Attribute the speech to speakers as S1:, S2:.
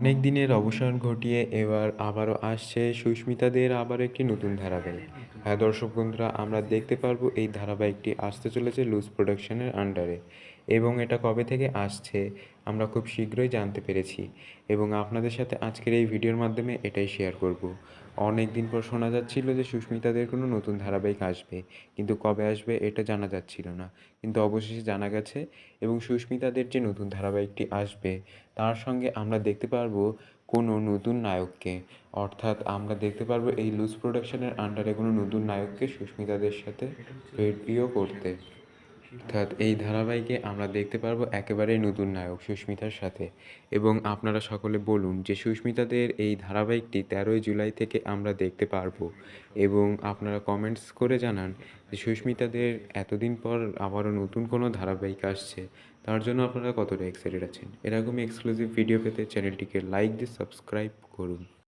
S1: অনেক দিনের অবসান ঘটিয়ে এবার আবারও আসছে সুস্মিতাদের আবার একটি নতুন ধারাবাহিক। হ্যাঁ দর্শক বন্ধুরা, আমরা দেখতে পারবো এই ধারাবাহিকটি আসতে চলেছে লুজ প্রোডাকশনের আন্ডারে, এবং এটা কবে থেকে আসছে আমরা খুব শীঘ্রই জানতে পেরেছি, এবং আপনাদের সাথে আজকের এই ভিডিওর মাধ্যমে এটাই শেয়ার করব। অনেক দিন পর শোনা যাচ্ছিল যে সুস্মিতাদের কোনো নতুন ধারাবাহিক আসবে, কিন্তু কবে আসবে এটা জানা যাচ্ছিল না, কিন্তু অবশেষে জানা গেছে। এবং সুস্মিতাদের যে নতুন ধারাবাহিকটি আসবে তার সঙ্গে আমরা দেখতে পারবো কোনো নতুন নায়ককে, অর্থাৎ আমরা দেখতে পারবো এই লুজ প্রোডাকশনের আন্ডারে কোনো নতুন নায়ককে সুস্মিতাদের সাথে ভিডিও করতে। অর্থাৎ এই ধারাবাহিকে আমরা দেখতে পারবো একেবারেই নতুন নায়ক সুস্মিতার সাথে। এবং আপনারা সকলে বলুন যে সুস্মিতাদের এই ধারাবাহিকটি 13ই জুলাই থেকে আমরা দেখতে পারবো, এবং আপনারা কমেন্টস করে জানান যে সুস্মিতাদের এতদিন পর আবারও নতুন কোনো ধারাবাহিক আসছে, তার জন্য আপনারা কতটা এক্সাইটেড আছেন। এরকমই এক্সক্লুসিভ ভিডিও পেতে চ্যানেলটিকে লাইক দিয়ে সাবস্ক্রাইব করুন।